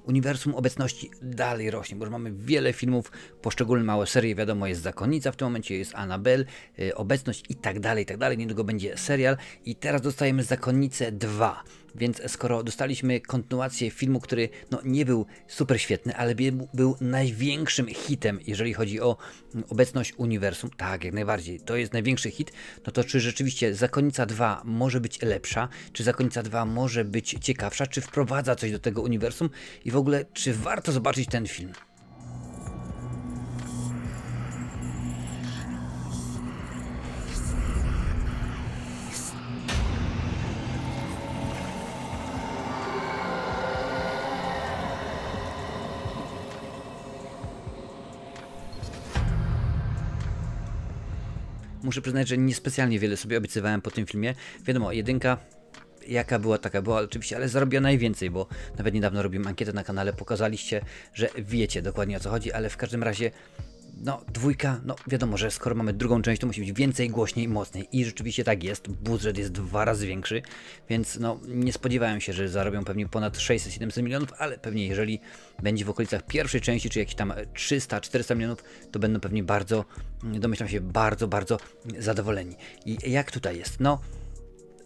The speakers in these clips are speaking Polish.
uniwersum obecności dalej rośnie, bo już mamy wiele filmów, poszczególne małe serie, wiadomo, jest Zakonnica w tym momencie, jest Annabelle, obecność i tak dalej, niedługo będzie serial i teraz dostajemy Zakonnicę 2, więc skoro dostaliśmy kontynuację filmu, który no, nie był super świetny, ale był największym hitem, jeżeli chodzi o obecność uniwersum, tak, jak najbardziej, to jest największy hit, no to czy rzeczywiście Zakonnica 2 może być lepsza, czy Zakonnica 2 może być ciekawsza, czy wprowadza coś do tego uniwersum i w ogóle, czy warto zobaczyć ten film? Muszę przyznać, że niespecjalnie wiele sobie obiecywałem po tym filmie. Wiadomo, jedynka jaka była, taka była oczywiście, ale zarobiła najwięcej, bo nawet niedawno robiłem ankietę na kanale, pokazaliście, że wiecie dokładnie o co chodzi, ale w każdym razie, no dwójka, no wiadomo, że skoro mamy drugą część, to musi być więcej, głośniej, mocniej i rzeczywiście tak jest, budżet jest 2 razy większy, więc no nie spodziewałem się, że zarobią pewnie ponad 600-700 milionów, ale pewnie jeżeli będzie w okolicach pierwszej części, czy jakieś tam 300-400 milionów, to będą pewnie bardzo, domyślam się, bardzo zadowoleni. I jak tutaj jest? No,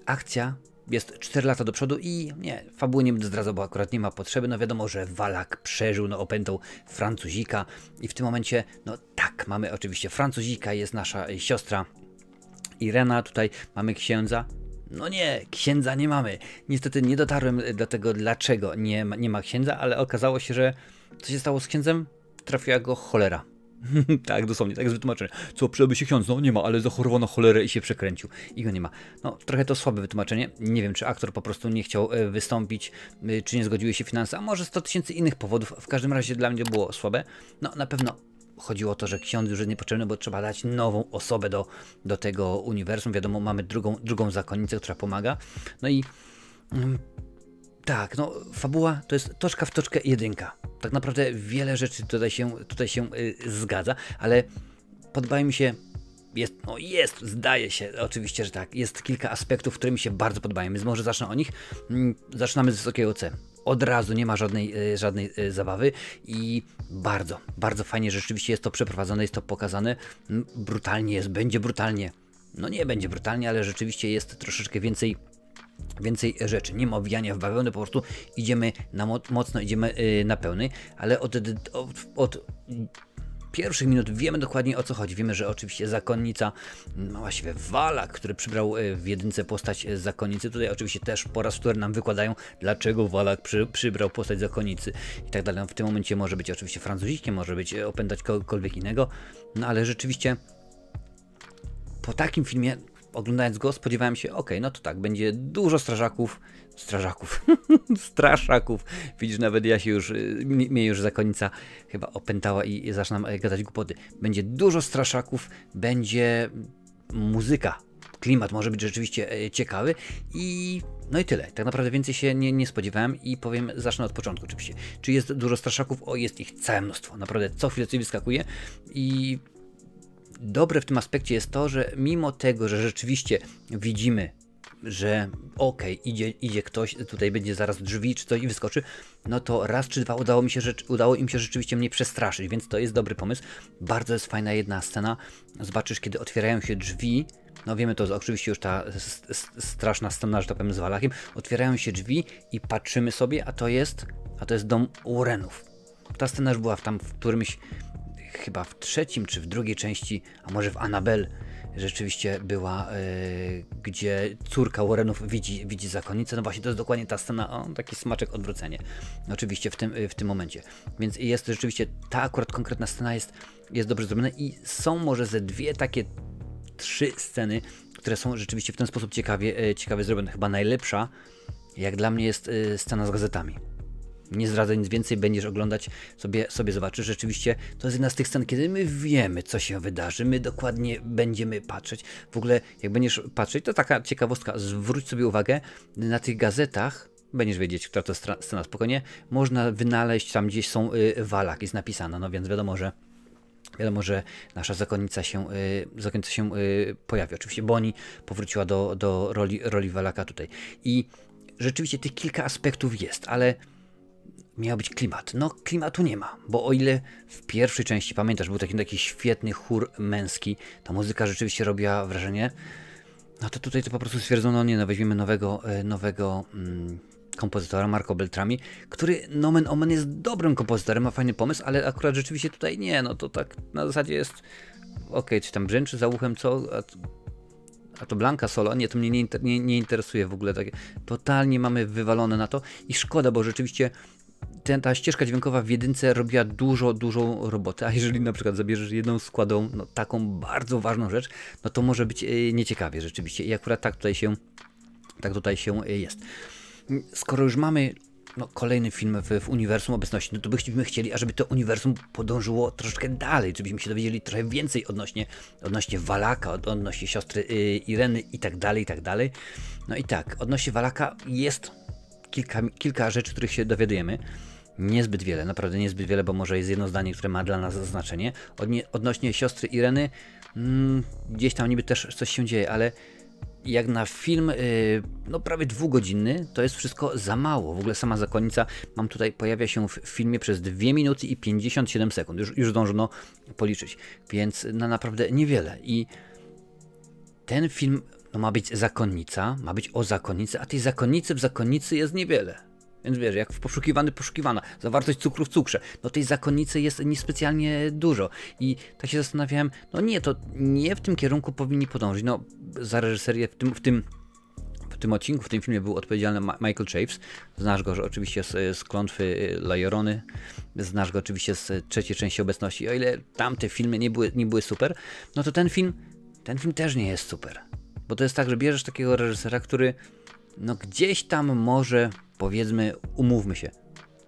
akcja jest 4 lata do przodu i nie, fabuły nie będę zdradzał, bo akurat nie ma potrzeby. No wiadomo, że Valak przeżył, no opętał Francuzika i w tym momencie, no tak, mamy oczywiście Francuzika, jest nasza siostra Irena, tutaj mamy księdza. No nie, księdza nie mamy. Niestety nie dotarłem do tego, dlaczego nie ma księdza, ale okazało się, że co się stało z księdzem? Trafiła go cholera. Tak, dosłownie, tak jest wytłumaczenie. Co, przydałby się ksiądz? No nie ma, ale zachorował na cholerę i się przekręcił. I go nie ma. No, trochę to słabe wytłumaczenie. Nie wiem, czy aktor po prostu nie chciał wystąpić, czy nie zgodziły się finanse, a może 100 000 innych powodów. W każdym razie dla mnie było słabe. No, na pewno chodziło o to, że ksiądz już jest niepotrzebny, bo trzeba dać nową osobę do tego uniwersum. Wiadomo, mamy drugą zakonnicę, która pomaga. No i... tak, no fabuła to jest toczka w toczkę jedynka. Tak naprawdę wiele rzeczy tutaj się zgadza, ale podobają mi się, zdaje się, oczywiście, że tak, jest kilka aspektów, które mi się bardzo podobają, więc może zacznę o nich. Zaczynamy z wysokiego C. Od razu nie ma żadnej zabawy i bardzo fajnie rzeczywiście jest to przeprowadzone, jest to pokazane. Brutalnie jest, będzie brutalnie. No nie będzie brutalnie, ale rzeczywiście jest troszeczkę więcej rzeczy, nie ma owijania w bawełnę, po prostu idziemy na mocno, idziemy na pełny, ale od pierwszych minut wiemy dokładnie o co chodzi. Wiemy, że oczywiście zakonnica, no właściwie Valak, który przybrał w jedynce postać zakonnicy, tutaj oczywiście też po raz wtóry nam wykładają, dlaczego Valak przybrał postać zakonnicy i tak dalej. No, w tym momencie może być oczywiście Francuzikiem, może być opętać kogokolwiek innego, no ale rzeczywiście po takim filmie, oglądając go, spodziewałem się, no to tak, będzie dużo straszaków, straszaków. Widzisz, nawet ja się mnie już zakonnica chyba opętała i zaczynam gadać głupoty. Będzie dużo straszaków, będzie muzyka, klimat może być rzeczywiście ciekawy i no i tyle. Tak naprawdę więcej się nie spodziewałem i powiem, zacznę od początku oczywiście. Czy jest dużo straszaków? Jest ich całe mnóstwo. Naprawdę co chwilę coś wyskakuje i dobre w tym aspekcie jest to, że mimo tego, że rzeczywiście widzimy, że idzie ktoś, tutaj będzie zaraz drzwi czy coś i wyskoczy, no to raz czy dwa udało im się rzeczywiście mnie przestraszyć, więc to jest dobry pomysł. Bardzo jest fajna jedna scena. Zobaczysz, kiedy otwierają się drzwi, no wiemy to oczywiście już ta straszna scena, że tak powiem, z Valakiem, otwierają się drzwi i patrzymy sobie, a to jest dom Warrenów. Ta scena już była w którymś, chyba w trzecim czy w drugiej części, a może w Annabelle rzeczywiście była, gdzie córka Warrenów widzi zakonnicę. No właśnie to jest dokładnie ta scena, taki smaczek odwrócenie. Oczywiście w tym momencie. Więc jest rzeczywiście, ta akurat konkretna scena jest dobrze zrobiona i są może ze 3 sceny, które są rzeczywiście w ten sposób ciekawie zrobione. Chyba najlepsza, jak dla mnie, jest scena z gazetami. Nie zdradzaj nic więcej, będziesz oglądać, sobie zobaczysz. Rzeczywiście to jest jedna z tych scen, kiedy my wiemy, co się wydarzy, my dokładnie będziemy patrzeć. W ogóle, jak będziesz patrzeć, to taka ciekawostka, zwróć sobie uwagę, na tych gazetach, będziesz wiedzieć, która to scena, spokojnie, można wynaleźć, tam gdzieś są Valak, jest napisana, no więc wiadomo, że nasza zakonnica się pojawi. Oczywiście Bonnie powróciła do roli Valaka tutaj. I rzeczywiście tych kilka aspektów jest, ale miał być klimat. No klimatu nie ma, bo o ile w pierwszej części, pamiętasz, był taki świetny chór męski, ta muzyka rzeczywiście robiła wrażenie, no to tutaj to po prostu stwierdzono, nie no, weźmiemy nowego kompozytora, Marco Beltrami, który nomen omen jest dobrym kompozytorem, ma fajny pomysł, ale akurat rzeczywiście tutaj nie, no to tak na zasadzie jest, okej, czy tam brzęczy za uchem, co... A to Blanka solo? Nie, to mnie nie interesuje w ogóle. Takie. Totalnie mamy wywalone na to i szkoda, bo rzeczywiście ta ścieżka dźwiękowa w jedynce robiła dużą robotę, a jeżeli na przykład zabierzesz jedną składą, no taką bardzo ważną rzecz, no to może być nieciekawie rzeczywiście i akurat tak tutaj się jest. Skoro już mamy kolejny film w uniwersum obecności, no to byśmy chcieli, ażeby to uniwersum podążyło troszeczkę dalej, żebyśmy się dowiedzieli trochę więcej odnośnie Valaka, odnośnie siostry Ireny i tak dalej. No i tak, odnośnie Valaka jest kilka rzeczy, których się dowiadujemy. Niezbyt wiele, naprawdę niezbyt wiele, bo może jest jedno zdanie, które ma dla nas znaczenie. Odnośnie siostry Ireny, gdzieś tam niby też coś się dzieje, ale jak na film no prawie 2-godzinny, to jest wszystko za mało. W ogóle sama zakonnica pojawia się w filmie przez 2 minuty i 57 sekund. Już zdążono policzyć, więc naprawdę niewiele. I ten film ma być zakonnica, ma być o zakonnicy, a tej zakonnicy w zakonnicy jest niewiele. Więc wiesz, jak w poszukiwana, zawartość cukru w cukrze, no tej zakonnicy jest niespecjalnie dużo. I tak się zastanawiałem, no nie, to nie w tym kierunku powinni podążyć. No za reżyserię w tym odcinku, w tym filmie był odpowiedzialny Michael Chaves. Znasz go oczywiście z Klątwy La Llorony, znasz go oczywiście z trzeciej części Obecności. O ile tamte filmy nie były super, no to ten film też nie jest super. Bo to jest tak, że bierzesz takiego reżysera, który no gdzieś tam może, powiedzmy, umówmy się,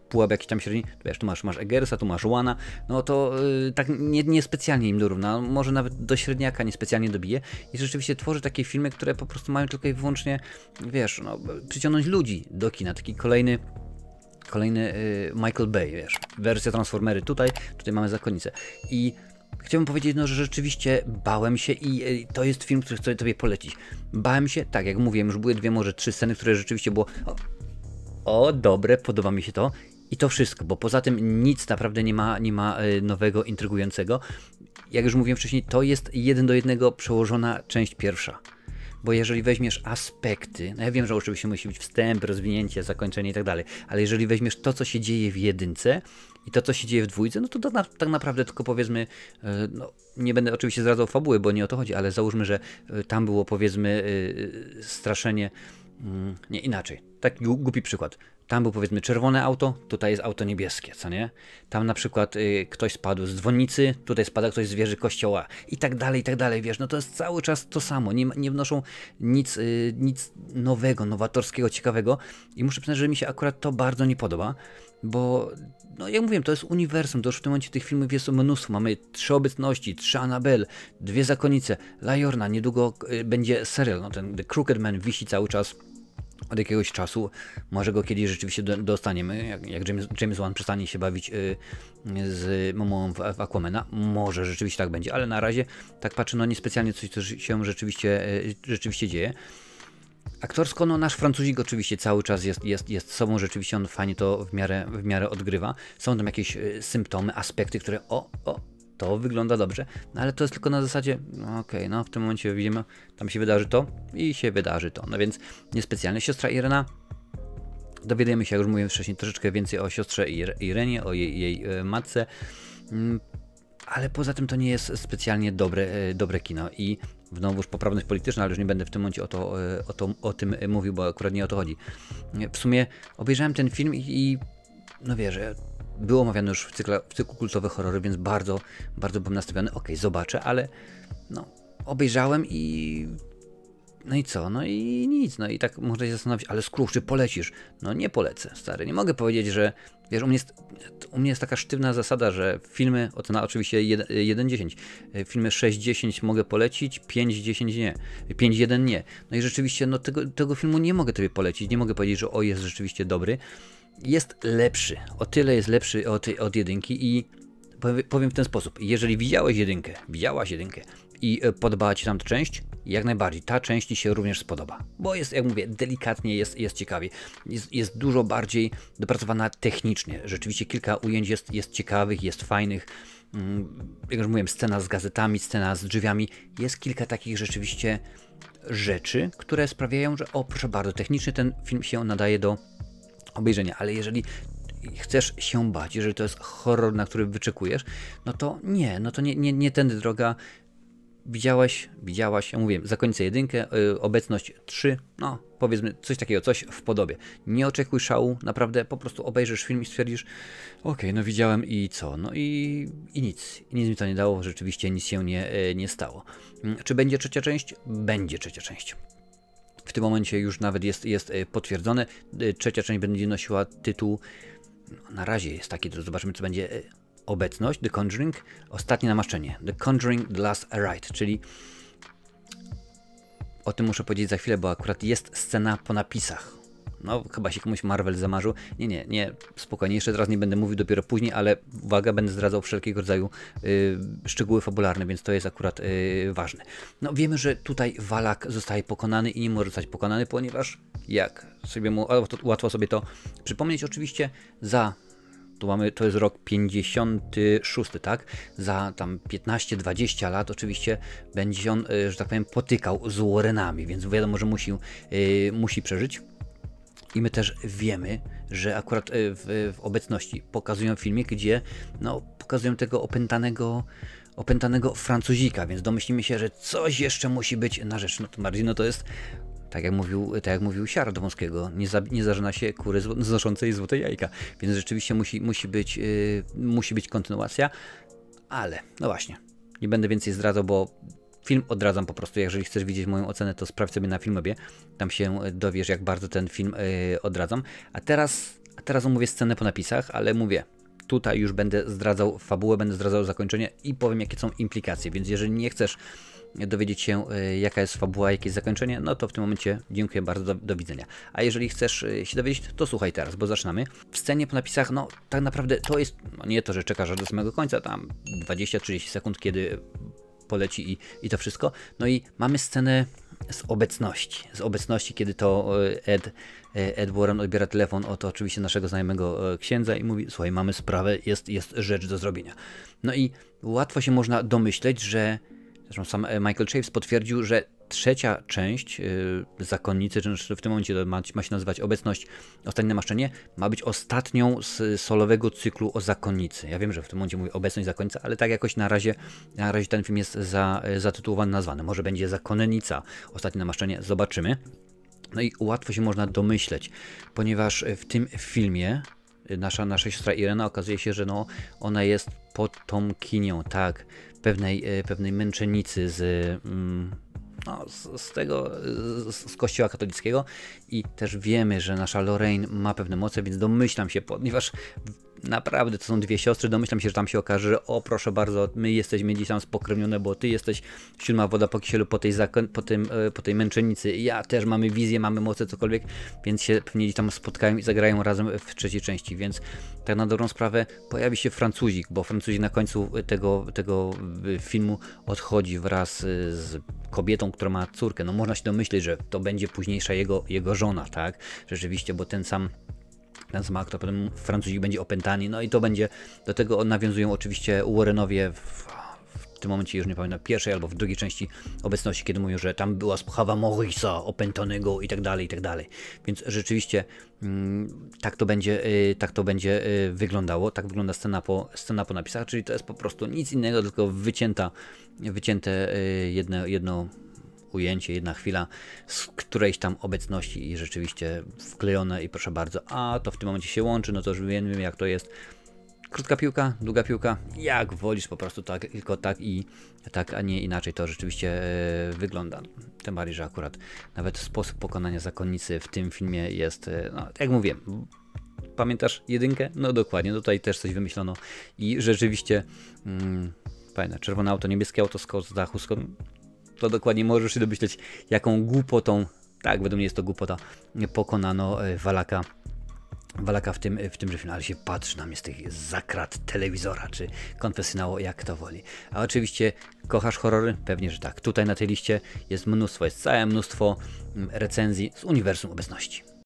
pułap jakiś tam średni, wiesz, tu masz Eggersa, tu masz Wana, no to tak niespecjalnie im dorówna, może nawet do średniaka niespecjalnie dobije i rzeczywiście tworzy takie filmy, które po prostu mają tylko i wyłącznie, wiesz, no, przyciągnąć ludzi do kina, taki kolejny Michael Bay, wiesz, wersja Transformery tutaj mamy zakonnicę i chciałbym powiedzieć, no, że rzeczywiście bałem się i to jest film, który chcę tobie polecić. Bałem się, tak jak mówiłem, już były 2, może 3 sceny, które rzeczywiście było dobre, podoba mi się to i to wszystko, bo poza tym nic naprawdę nie ma nowego, intrygującego. Jak już mówiłem wcześniej, to jest 1 do 1 przełożona część pierwsza. Bo jeżeli weźmiesz aspekty, no ja wiem, że oczywiście musi być wstęp, rozwinięcie, zakończenie i tak dalej, ale jeżeli weźmiesz to, co się dzieje w jedynce i to, co się dzieje w dwójce, no to tak naprawdę tylko powiedzmy, no nie będę oczywiście zdradzał fabuły, bo nie o to chodzi, ale załóżmy, że tam było powiedzmy straszenie, nie inaczej, taki głupi przykład. Tam był powiedzmy czerwone auto, tutaj jest auto niebieskie, co nie? Tam na przykład ktoś spadł z dzwonnicy, tutaj spada ktoś z wieży kościoła i tak dalej, wiesz, no to jest cały czas to samo, nie wnoszą nic nowego, nowatorskiego, ciekawego i muszę przyznać, że mi się akurat to bardzo nie podoba, bo no jak mówiłem, to jest uniwersum, to już w tym momencie tych filmów jest mnóstwo, mamy 3 obecności, 3 Annabelle, 2 zakonnice, La Llorona, niedługo będzie serial, no ten The Crooked Man wisi cały czas od jakiegoś czasu, może go kiedyś rzeczywiście dostaniemy, jak James Wan przestanie się bawić z Momoą w Aquamana, może rzeczywiście tak będzie, ale na razie tak patrzę, no niespecjalnie coś się rzeczywiście dzieje. Aktorsko, no nasz Francuzik oczywiście cały czas jest sobą, rzeczywiście on fajnie to w miarę odgrywa, są tam jakieś symptomy, aspekty, które to wygląda dobrze, no ale to jest tylko na zasadzie, no okej, no w tym momencie widzimy, tam się wydarzy to i się wydarzy to, no więc niespecjalnie. Siostra Irena, dowiadujemy się, jak już mówiłem wcześniej, troszeczkę więcej o siostrze Irenie, o jej matce, ale poza tym to nie jest specjalnie dobre kino i znowuż poprawność polityczna, ale już nie będę w tym momencie o tym mówił, bo akurat nie o to chodzi. W sumie obejrzałem ten film i no wiesz, był omawiany już w cyklu kultowe horrory, więc bardzo byłem nastawiony, okej, zobaczę, ale no, obejrzałem i no i co, no i nic, no i tak można się zastanowić, ale Scrooge, czy polecisz? No nie polecę, stary, nie mogę powiedzieć, że wiesz, u mnie jest taka sztywna zasada, że filmy, ocena oczywiście 1-10, filmy 6-10 mogę polecić, 5-10 nie, 5-1 nie, no i rzeczywiście no tego filmu nie mogę tobie polecić, nie mogę powiedzieć, że jest rzeczywiście dobry, jest lepszy, o tyle jest lepszy od jedynki i powiem w ten sposób, jeżeli widziałaś jedynkę i podobała ci tam ta część, i jak najbardziej ta część Ci się również spodoba, bo jest, jak mówię, delikatnie jest ciekawie, jest dużo bardziej dopracowana technicznie, rzeczywiście kilka ujęć jest ciekawych, jest fajnych, jak już mówiłem, scena z gazetami, scena z drzwiami, jest kilka takich rzeczywiście rzeczy, które sprawiają, że o proszę bardzo, technicznie ten film się nadaje do obejrzenia, ale jeżeli chcesz się bać, jeżeli to jest horror, na który wyczekujesz, no to nie tędy droga. Widziałaś, ja mówię, zakończę jedynkę, obecność 3, no powiedzmy coś takiego, coś w podobie. Nie oczekuj szału, naprawdę po prostu obejrzysz film i stwierdzisz, okej, no widziałem i co, no i nic mi to nie dało, rzeczywiście nic się nie stało. Czy będzie trzecia część? Będzie trzecia część. W tym momencie już nawet jest potwierdzone, trzecia część będzie nosiła tytuł, no, na razie jest taki, to zobaczymy co będzie. Obecność, The Conjuring, ostatnie namaszczenie, The Conjuring, The Last Rite, czyli o tym muszę powiedzieć za chwilę, bo akurat jest scena po napisach. No, chyba się komuś Marvel zamarzył. Nie, spokojnie, jeszcze teraz nie będę mówił, dopiero później, ale uwaga, będę zdradzał wszelkiego rodzaju szczegóły fabularne, więc to jest akurat ważne. No, wiemy, że tutaj Valak zostaje pokonany i nie może zostać pokonany, ponieważ jak sobie łatwo sobie to przypomnieć, oczywiście to jest rok 56, tak? Za tam 15-20 lat oczywiście będzie on, że tak powiem, potykał z Warrenami, więc wiadomo, że musi przeżyć. I my też wiemy, że akurat w obecności pokazują filmik, gdzie no, pokazują tego opętanego Francuzika, więc domyślimy się, że coś jeszcze musi być na rzecz. No to bardziej, no to jest tak jak mówił Siara do Wąskiego, nie zażyna się kury znoszącej złote jajka, więc rzeczywiście musi być kontynuacja, ale no właśnie, nie będę więcej zdradzał, bo film odradzam po prostu. Jeżeli chcesz widzieć moją ocenę, to sprawdź sobie na Filmobie, tam się dowiesz, jak bardzo ten film odradzam. A teraz omówię scenę po napisach, ale mówię, tutaj już będę zdradzał fabułę, będę zdradzał zakończenie i powiem, jakie są implikacje, więc jeżeli nie chcesz dowiedzieć się, jaka jest fabuła, jakie jest zakończenie, no to w tym momencie dziękuję bardzo, do widzenia. A jeżeli chcesz się dowiedzieć, to słuchaj teraz, bo zaczynamy. W scenie po napisach, no tak naprawdę to jest, no nie to, że czekasz aż do samego końca, tam 20-30 sekund, kiedy poleci i to wszystko. No i mamy scenę z obecności, kiedy to Ed Warren odbiera telefon od oczywiście naszego znajomego księdza i mówi, słuchaj, mamy sprawę, jest rzecz do zrobienia. No i łatwo się można domyśleć, że zresztą sam Michael Chaves potwierdził, że trzecia część Zakonnicy, czy w tym momencie to ma się nazywać Obecność, Ostatnie Namaszczenie, ma być ostatnią z solowego cyklu o Zakonnicy. Ja wiem, że w tym momencie mówię Obecność Zakonnica, ale tak jakoś na razie ten film jest zatytułowany, nazwany. Może będzie Zakonnica, Ostatnie Namaszczenie, zobaczymy. No i łatwo się można domyśleć, ponieważ w tym filmie nasza siostra Irena okazuje się, że no, ona jest potomkinią, tak, pewnej męczennicy z kościoła katolickiego i też wiemy, że nasza Lorraine ma pewne moce, więc domyślam się, ponieważ naprawdę to są dwie siostry, domyślam się, że tam się okaże, że o proszę bardzo, my jesteśmy gdzieś tam spokrewnione, bo ty jesteś siódma woda po kisielu po tej męczennicy, ja też mamy wizję, mamy moce, cokolwiek, więc się pewnie gdzieś tam spotkają i zagrają razem w trzeciej części, więc tak na dobrą sprawę pojawi się Francuzik, bo Francuzik na końcu tego filmu odchodzi wraz z kobietą, która ma córkę, no można się domyśleć, że to będzie późniejsza jego żona, tak, rzeczywiście, bo ten sam aktor, potem Francuzik będzie opętany, no i to będzie, do tego nawiązują oczywiście Warrenowie w tym momencie, już nie pamiętam, pierwszej albo w drugiej części Obecności, kiedy mówią, że tam była sprawa Maurice'a opętanego i tak dalej, więc rzeczywiście tak to będzie wyglądało, tak wygląda scena po napisach, czyli to jest po prostu nic innego, tylko wycięte jedno ujęcie, jedna chwila z którejś tam obecności i rzeczywiście wklejone i proszę bardzo, a to w tym momencie się łączy, no to już wiemy jak to jest. Krótka piłka, długa piłka, jak wolisz po prostu tak, tylko tak i tak, a nie inaczej to rzeczywiście wygląda. Tym bardziej, że akurat nawet sposób pokonania zakonnicy w tym filmie jest, no jak mówiłem, pamiętasz jedynkę? No dokładnie, tutaj też coś wymyślono i rzeczywiście fajne, czerwone auto, niebieskie auto z dachu, to dokładnie możesz się domyśleć, jaką głupotą, tak, według mnie jest to głupota, pokonano Valaka Walaka w tymże filmie, ale się patrzy na mnie z tych zakrat telewizora, czy konfesjonału, jak to woli. A oczywiście kochasz horrory? Pewnie, że tak. Tutaj na tej liście jest całe mnóstwo recenzji z uniwersum obecności.